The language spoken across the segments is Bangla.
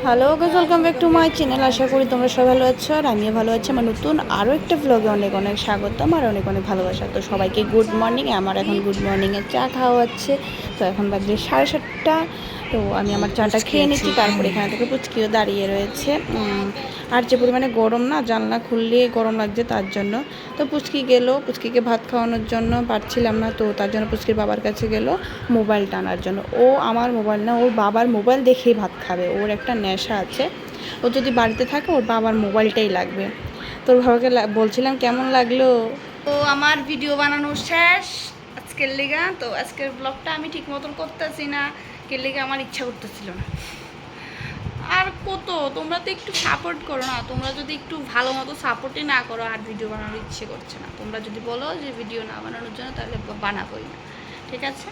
Hello guys, welcome back to my channel. আশা করি তোমরা সবাই ভালো আছো আর আমিও ভালো আছি। আমার নতুন আরও একটা ব্লগে অনেক অনেক স্বাগতম আর অনেক অনেক ভালোবাসা। তো সবাইকে গুড মর্নিং। আমার এখন গুড মর্নিংয়ে চা খাওয়া হচ্ছে। তো এখন বাজে 7:30। তো আমি আমার চাটা খেয়ে নিচ্ছি, তারপরে এখানে থেকে পুচকিও দাঁড়িয়ে রয়েছে। আর যে পরিমাণে গরম না, জানলা খুললে গরম লাগছে তার জন্য। তো পুচকি গেল, পুচকিকে ভাত খাওয়ানোর জন্য পারছিলাম না, তো তার জন্য পুচকির বাবার কাছে গেল মোবাইল টানার জন্য। ও আমার মোবাইল না, ওর বাবার মোবাইল দেখেই ভাত খাবে। ওর একটা নেশা আছে, ও যদি বাড়িতে থাকে ওর বাবার মোবাইলটাই লাগবে। তোর বাবাকে বলছিলাম কেমন লাগলো। তো আমার ভিডিও বানানো শেষ আজকের লেগা। তো আজকের ব্লগটা আমি ঠিক মতন করতেছি না, কে লেগে আমার ইচ্ছা করতেছিল না। আর কত, তোমরা তো একটু সাপোর্ট করো না। তোমরা যদি একটু ভালো মতো সাপোর্টই না করো আর ভিডিও বানানোর ইচ্ছে করছে না। তোমরা যদি বলো যে ভিডিও না বানানোর জন্য, তাহলে বানাবোই না, ঠিক আছে?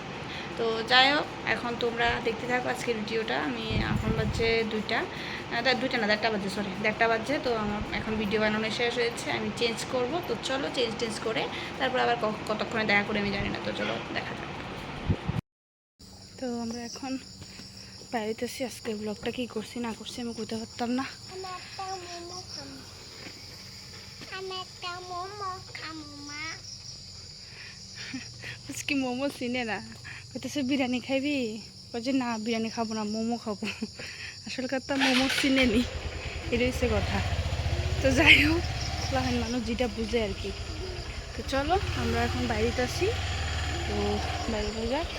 তো যাই হোক, এখন তোমরা দেখতে থাকো আজকের ভিডিওটা। আমি এখন বাজছে 2টা না, 1:30 বাজছে, সরি 1:30 বাজছে। তো আমার এখন ভিডিও বানানো শেষ হয়েছে, আমি চেঞ্জ করব। তো চলো চেঞ্জ করে তারপর আবার কতক্ষণে দেখা করে আমি জানি না। তো চলো দেখা যাক। তো আমরা এখন বাড়িতেছি। আজকের ব্লগটা কী করছি না করছি আমি করতে পারতাম না। আজকে মোমো চিনে না, কইতেছে বিরিয়ানি খাইবি, বলছে না বিরিয়ানি খাবো না, মোমো খাবো। আসল কথা মোমো চিনে নি, এটা হচ্ছে কথা। তো যাই হোক, মানুষ যেটা বুঝে আর কি। তো চলো আমরা এখন বাইরেতে আসি। তো বাইরে যাক।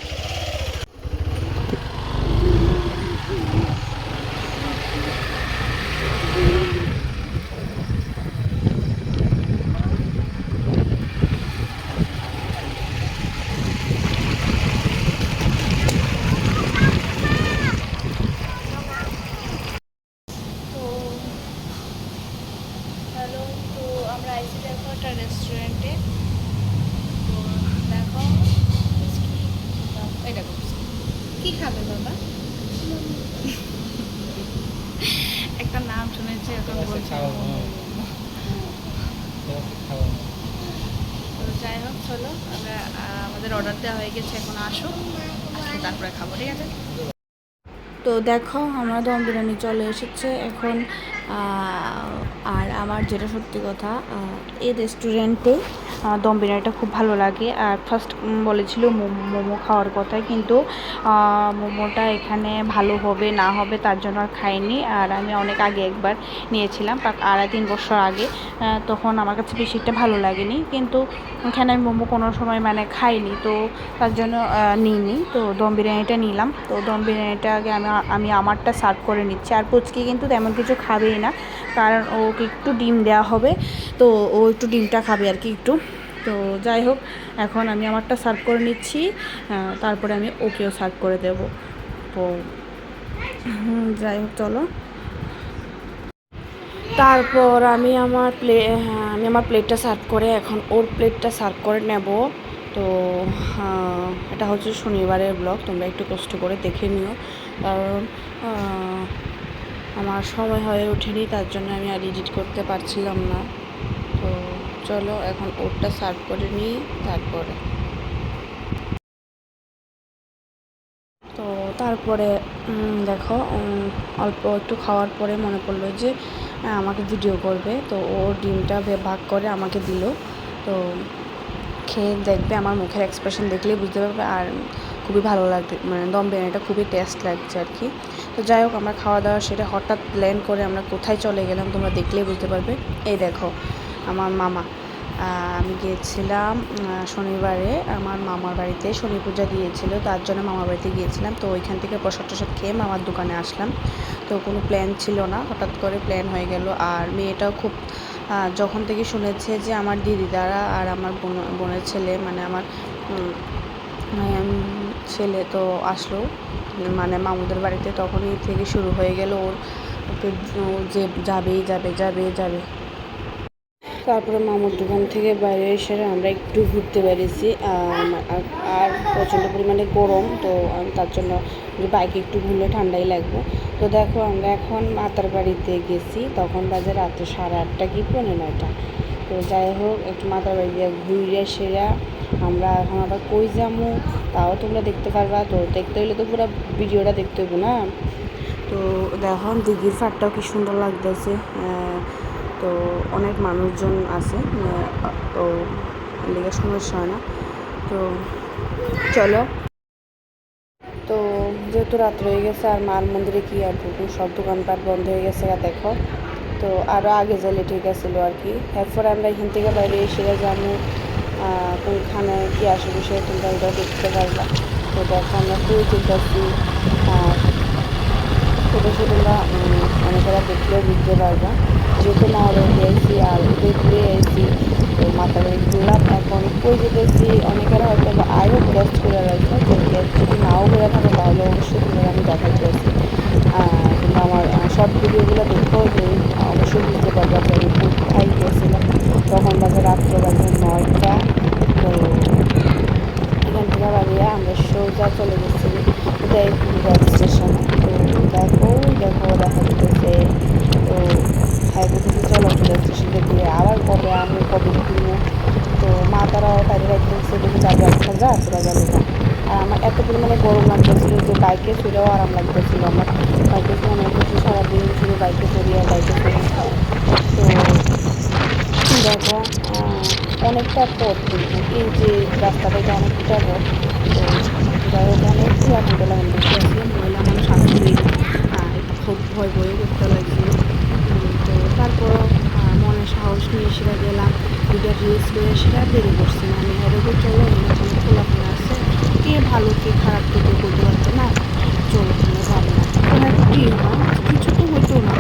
হ্যালো, তো আমরা আইসি দেখো একটা রেস্টুরেন্টে। তো দেখো এই দেখো কী খাবে বাবা, একটা নাম শুনেছি এখন বলছে। তো যাই হোক, চলো আমরা আমাদের অর্ডার দেওয়া হয়ে গেছে, এখন আসুক, আসলে তারপরে খাবো, ঠিক আছে? তো দেখো আমরা দম বিরিয়ানি চলে এসেছে এখন। আর আমার যেটা সত্যি কথা, এই রেস্টুরেন্টে দম বিরিয়ানিটা খুব ভালো লাগে। আর ফার্স্ট বলেছিল মোমো খাওয়ার কথা, কিন্তু মোমোটা এখানে ভালো হবে না হবে তার জন্য আর খাইনি। আর আমি অনেক আগে একবার নিয়েছিলাম, 2.5-3 বছর আগে, তখন আমার কাছে বেশি একটা ভালো লাগেনি। কিন্তু এখানে আমি মোমো কোনো সময় মানে খাইনি, তো তার জন্য নিইনি। তো দম বিরিয়ানিটা নিলাম। তো দম বিরিয়ানিটা আগে আমি আমারটা সার্ভ করে নিচ্ছি। আর পুচকি কিন্তু তেমন কিছু খাবেই না, কারণ ওকে একটু ডিম দেওয়া হবে, তো ও একটু ডিমটা খাবে আর কি একটু। তো যাই হোক, এখন আমি আমারটা সার্ভ করে নিচ্ছি, তারপরে আমি ওকেও সার্ভ করে দেব। তো যাই হোক চলো, তারপর আমি আমার প্লেটটা সার্ভ করে এখন ওর প্লেটটা সার্ভ করে নেব। তো এটা হচ্ছে শনিবারের ব্লগ, তোমরা একটু কষ্ট করে দেখে নিও, কারণ আমার সময় হয়ে ওঠেনি, তার জন্য আমি আর এডিট করতে পারছিলাম না। তো চলো এখন ওরটা সার্ভ করে নিই তারপরে। তো তারপরে দেখো, অল্প একটু খাওয়ার পরে মনে পড়লো যে আমাকে ভিডিও করবে। তো ও ডিমটা ভাগ করে আমাকে দিল। তো খেয়ে দেখবে, আমার মুখের এক্সপ্রেশন দেখলেই বুঝতে পারবে। আর খুবই ভালো লাগবে, মানে দম বিরিয়ানিটা খুবই টেস্ট লাগছে আর কি। তো যাই হোক, আমরা খাওয়া দাওয়া সেটা হঠাৎ প্ল্যান করে আমরা কোথায় চলে গেলাম তোমরা দেখলেই বুঝতে পারবে। এই দেখো আমার মামা, আমি গিয়েছিলাম শনিবারে আমার মামার বাড়িতে, শনি পূজা দিয়েছিল, তার জন্য মামার বাড়িতে গিয়েছিলাম। তো ওইখান থেকে প্রসাদ টসাদ খেয়ে মামার দোকানে আসলাম। তো কোনো প্ল্যান ছিল না, হঠাৎ করে প্ল্যান হয়ে গেল। আর মেয়েটাও খুব যখন থেকে শুনেছে যে আমার দিদি দ্বারা আর আমার বোনের ছেলে, মানে আমার ছেলে তো আসলো মানে মামুদের বাড়িতে, তখনই থেকে শুরু হয়ে গেল ওকে যে যাবেই যাবে যাবে যাবে। তারপরে মামুর দোকান থেকে বাইরে এসে আমরা একটু ঘুরতে বেরিয়েছি। আর প্রচণ্ড পরিমাণে গরম, তো আমি তার জন্য বাইকে একটু ঘুরলে ঠান্ডাই লাগবে। তো দেখো আমরা এখন মাতার বাড়িতে গেছি, তখন বাজে রাত্রে 8:30 কি 9:30। তো যাই হোক, একটু মাতার বাড়ি দিয়ে ঘুরে সেরা আমরা এখন আবার কই যাবো তাও তোমরা দেখতে পারবা। তো দেখতে হলে তো পুরো ভিডিওটা দেখতে হইব না। তো দেখো দিঘির ফাটটাও কি সুন্দর লাগতেছে। তো অনেক মানুষজন আছে, তো এদিকে সমস্যা হয় না। তো চলো, তো যেহেতু রাত্রে হয়ে গেছে আর মার মন্দিরে কি আর ঢুকুন, সব দোকানপাট বন্ধ হয়ে গেছে দেখো। তো আরও আগে গেলে ঠিক আছিল আর কি। এরপরে আমরা এখান থেকে বাইরে এসে যাবো কোনখানে কী আসে বিষয়ে তোমরা ওটা দেখতে পারবা। তো দেখো আমরা কই যেতেছি, ছোটো ছোটোরা অনেকেরা দেখলেও বুঝতে পারবা। যেহেতু মাওয়া গিয়েছি আর উদয়পুরে এসেছি, তো মাথা বাড়ি ঘুরলাম। এখন কই যেতেছি অনেকেরা হয়তো আরও গ্যাস করে রাখছে, যে গ্যাস যদি নাও করে থাকে তাহলে অবশ্যই তোমার আমি দেখাইতেছি। তোমরা আমার শর্ট ভিডিওগুলো দেখো, যে অবশ্যই বুঝতে পারবা যে আমি কোথায় গিয়েছিলাম। তখন বাজে রাত্র বাজে 9টা। তো এখান থেকে বাড়িয়ে আমরা সোজা চলে গেছি উদয়পুর রেল স্টেশনে। তো দেখো দেখো দেখা যেতেছে। তো খাই বলতেছি চলো রেল স্টেশন থেকে আবার কবে আমি কবে কিনবো। তো মা তারাও তাদের রাখতেছে দেখি যাবো একটা যা তোরা যাবে না। আর আমার এত পরিমাণে গরম লাগতেছিল যে বাইকে ফিরেও আরাম লাগতেছিল। আমার বাইকে মনে হচ্ছে সারাদিন শুধু বাইকে চড়ি আর বাইকে চড়ি। তো দেখো অনেকটা পথ, কিন্তু এই যে রাস্তাটা এটা অনেকটা পথ। তো যাই হোক অনেকগুলো হোটেল এখন দেখতে আসলাম, মহিলা মানুষ আসলেই খুব ভয় ভয়ে করতে লাগছিল। তো তারপরও মনে সাহস নিয়ে সেটা গেলাম, দুটা রিলস করে সেটা দেরি করছি না। আমি হেরে চলো এখানে খোলাফোলা আছে, কে ভালো কে খারাপ তো কেউ করতে পারতো না, চলো তোমরা যাবে না। তোমার কী হয় কিছু তো হইতো না,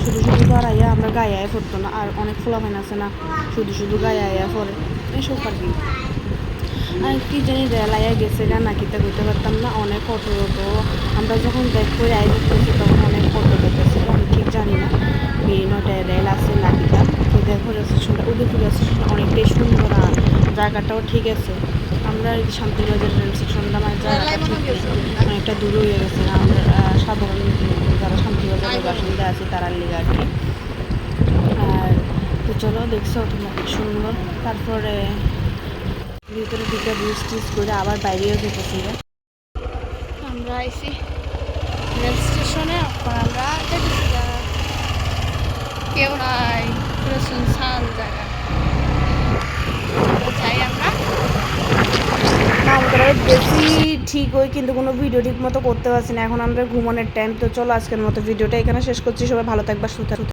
শুধু শুধু তো আর আইয়া আমরা গায়ে আয়া পড়তো না। আর অনেক ফোলাফাইন আছে না শুধু শুধু গায়ে আয়া পড়ে, এসব আর কি। আর কি জানি রেল আয়া গেছে গা নাকি তা করতে পারতাম না। অনেক অটো তো আমরা যখন ব্যাক করে আই করতেছি তখন অনেক অটো যেতেছিল, আমি ঠিক জানি না নটায় রেল আছে নাকি তা। তো দেখো রেল স্টেশনটা উদয়পুর রেল স্টেশনটা অনেকটাই সুন্দর আর জায়গাটাও ঠিক আছে। আমরা এই শান্তিবাজার রেল স্টেশনটা মানে জায়গাটা ঠিক অনেকটা দূরে হয়ে গেছে। আমরা সাধারণ যারা শান্তিবাজারের বাসিন্দা আছে তারার লিগে আর কি। আর তো চলো দেখছো তোমরা কি সুন্দর। তারপরে ভিতরে ঢুকে ব্রিজ টিজ করে আবার বাইরেও যেতেছি। আমরা আইসি রেল স্টেশনে, এখন আমরা যেতেছি, কেউ নাই, পুরো শুনশান জায়গা। চাই আমরা আমরা বেশি ঠিক হই, কিন্তু কোনো ভিডিও ঠিক মতো করতে পারছি না। এখন আমরা ঘুমানোর টাইম। তো চলো আজকের মতো ভিডিওটা এখানে শেষ করছি। সবাই ভালো থাকবা, সুস্থ